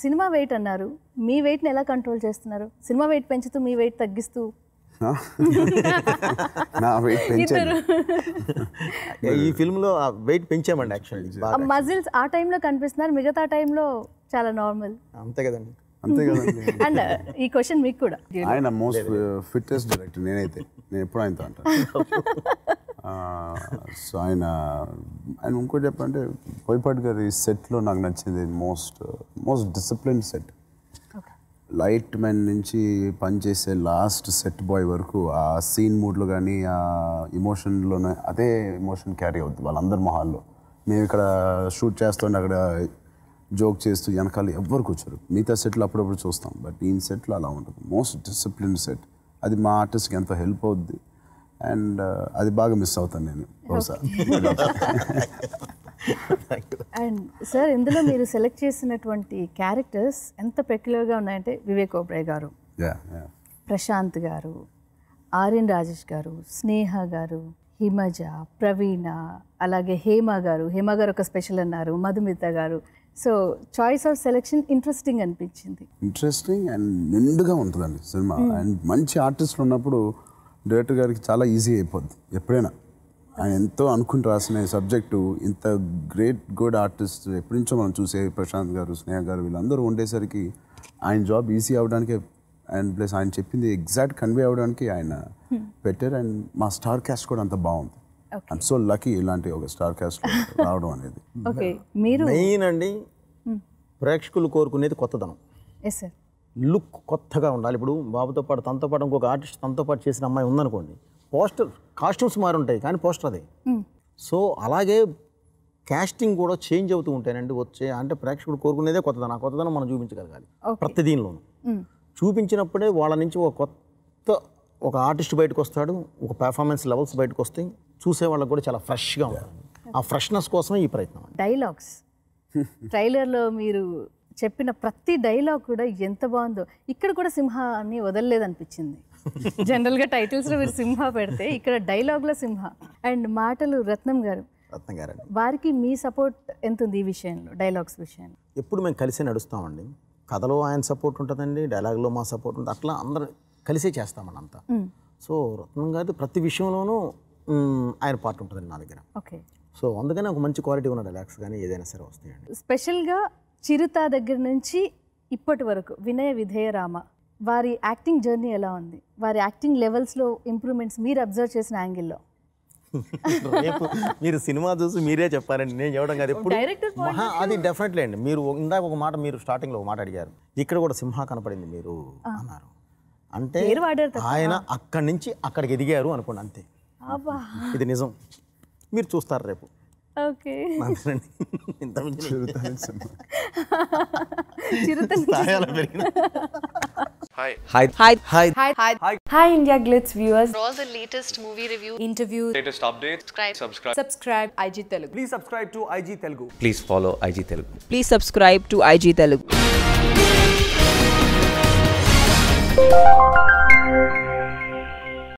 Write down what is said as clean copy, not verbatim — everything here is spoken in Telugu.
సినిమా వెయిట్ అన్నారు, మీ వెయిట్ని ఎలా కంట్రోల్ చేస్తున్నారు? సినిమా వెయిట్ పెంచుతూ మీ వెయిట్ తగ్గిస్తూ? నా వెయిట్ పెంచాను. ఈ ఫిల్మ్లో వెయిట్ పెంచామండి యాక్చువల్లీ. మజిల్స్ ఆ టైంలో కనిపిస్తున్నారు, మిగతా టైంలో చాలా నార్మల్. అంతే కదండి. అంతే కదండి. అండ్ ఈ క్వశ్చన్ మీకు కూడా. ఆయన మోస్ట్ ఫిట్టెస్ట్ డైరెక్టర్ నేనైతే, నేను ఎప్పుడు ఆయనతో అంటాను. సో ఆయన ఇంకోటి చెప్పంటే బోయపాటి గారి సెట్లో నాకు నచ్చింది most discipline set. Light man నుంచి పనిచేసే లాస్ట్ సెట్ బాయ్ వరకు ఆ సీన్ మూడ్లో కానీ ఆ ఎమోషన్లోనే అదే ఎమోషన్ క్యారీ అవుతుంది వాళ్ళందరి మొహాల్లో. మేము ఇక్కడ షూట్ చేస్తుంటే అక్కడ జోక్ చేస్తూ వెనకాల ఎవ్వరు కూర్చోరు. మిగతా సెట్లు అప్పుడప్పుడు చూస్తాం, బట్ ఈ సెట్లో అలా ఉంటుంది. Most discipline set. అది మా ఆర్టిస్ట్కి ఎంతో హెల్ప్ అవుద్ది. అండ్ అది బాగా మిస్ అవుతాను నేను బహుశా. అండ్ సార్, ఇందులో మీరు సెలెక్ట్ చేసినటువంటి క్యారెక్టర్స్ ఎంత పెక్యులర్గా ఉన్నాయంటే వివేక్ ఓబ్రాయ్ గారు, ప్రశాంత్ గారు, ఆర్యన్ రాజేష్ గారు, స్నేహ గారు, హిమజ, ప్రవీణ, అలాగే హేమ గారు ఒక స్పెషల్ అన్నారు, మధుమిత గారు. So choice of selection interesting అనిపించింది. ఇంట్రెస్టింగ్ అండ్ నిండుగా ఉంటుందండి సినిమా. అండ్ మంచి ఆర్టిస్టులు ఉన్నప్పుడు డైరెక్టర్ గారికి చాలా ఈజీ అయిపోద్ది ఎప్పుడైనా. ఆయన ఎంతో అనుకుని రాసిన సబ్జెక్టు, ఇంత గుడ్ ఆర్టిస్ట్ ఎప్పటి నుంచో మనం చూసే ప్రశాంత్ గారు, స్నేహ గారు వీళ్ళందరూ ఉండేసరికి ఆయన జాబ్ ఈజీ అవ్వడానికి అండ్ ప్లస్ ఆయన చెప్పింది ఎగ్జాక్ట్ కన్వే అవ్వడానికి ఆయన పెట్టారు. అండ్ మా స్టార్ క్యాస్ట్ కూడా అంత బాగుంది. ఐఎమ్ సో లక్కీ ఇలాంటి ఒక స్టార్ క్యాస్ట్ రావడం అనేది. మెయిన్ అండి ప్రేక్షకులు కోరుకునేది కొత్తదనం. లుక్ కొత్తగా ఉండాలి. ఇప్పుడు బాబుతో పాటు తనతో పాటు ఇంకొక ఆర్టిస్ట్ తనతో పాటు చేసిన అమ్మాయి ఉందనుకోండి, పోస్టర్ కాస్ట్యూమ్స్ మారి ఉంటాయి కానీ పోస్టర్ అదే. సో అలాగే క్యాస్టింగ్ కూడా చేంజ్ అవుతూ ఉంటాయండి. అంటే ప్రేక్షకుడు కోరుకునేదే కొత్తదనం. ఆ కొత్తదనం మనం చూపించగలగాలి ప్రతి దీనిలోనూ. చూపించినప్పుడే వాళ్ళ నుంచి ఒక ఆర్టిస్ట్ బయటకు వస్తాడు, ఒక పెర్ఫార్మెన్స్ లెవెల్స్ బయటకు వస్తాయి, చూసే వాళ్ళకి కూడా చాలా ఫ్రెష్గా ఉంటుంది. ఆ ఫ్రెష్నెస్ కోసమే ఈ ప్రయత్నం. డైలాగ్స్ ట్రైలర్లో మీరు చెప్పిన ప్రతి డైలాగ్ కూడా ఎంత బాగుందో. ఇక్కడ కూడా సింహాన్ని వదలలేదనిపించింది. జనరల్గా టైటిల్స్లో మీరు సింహ పెడితే ఇక్కడ డైలాగ్లో సింహ. అండ్ మాటలు రత్నం గారు, వారికి మీ సపోర్ట్ ఎంత ఉంది ఈ విషయంలో, డైలాగ్స్ విషయంలో? ఎప్పుడు మేము కలిసి నడుస్తామండి. కథలో ఆయన సపోర్ట్ ఉంటుందండి, డైలాగ్లో మా సపోర్ట్ ఉంటుంది. అట్లా అందరూ కలిసే చేస్తామండి అంతా. సో రత్నం గారి ప్రతి విషయంలోనూ ఆయన పార్ట్ ఉంటుందండి నా దగ్గర. ఓకే. సో అందుకని ఒక మంచి క్వాలిటీ ఉన్న డైలాగ్స్ కానీ ఏదైనా సరే వస్తాయండి. స్పెషల్గా చిరుత దగ్గర నుంచి ఇప్పటి వరకు వినయ విధేయ రామ వారి యాక్టింగ్ జర్నీ ఎలా ఉంది? వారి యాక్టింగ్ లెవెల్స్లో ఇంప్రూవ్మెంట్స్ మీరు అబ్జర్వ్ చేసిన యాంగిల్లో? రేపు మీరు సినిమా చూసి మీరే చెప్పారండి, నేను చెప్పడం కాదు. ఎప్పుడు అది డెఫినెట్లీ అండి. మీరు ఇందాక ఒక మాట, మీరు స్టార్టింగ్లో ఒక మాట అడిగారు, ఇక్కడ కూడా సింహ కనపడింది మీరు అన్నారు. అంటే ఆయన అక్కడి నుంచి అక్కడికి ఎదిగారు అనుకోండి, అంతే. ఇది నిజం, మీరు చూస్తారు రేపు. Okay. Hi India Glitz viewers. For all the latest movie review, Interviews, latest updates, subscribe IG Telugu. Please subscribe to IG Telugu. Please follow IG Telugu. Please subscribe to IG Telugu.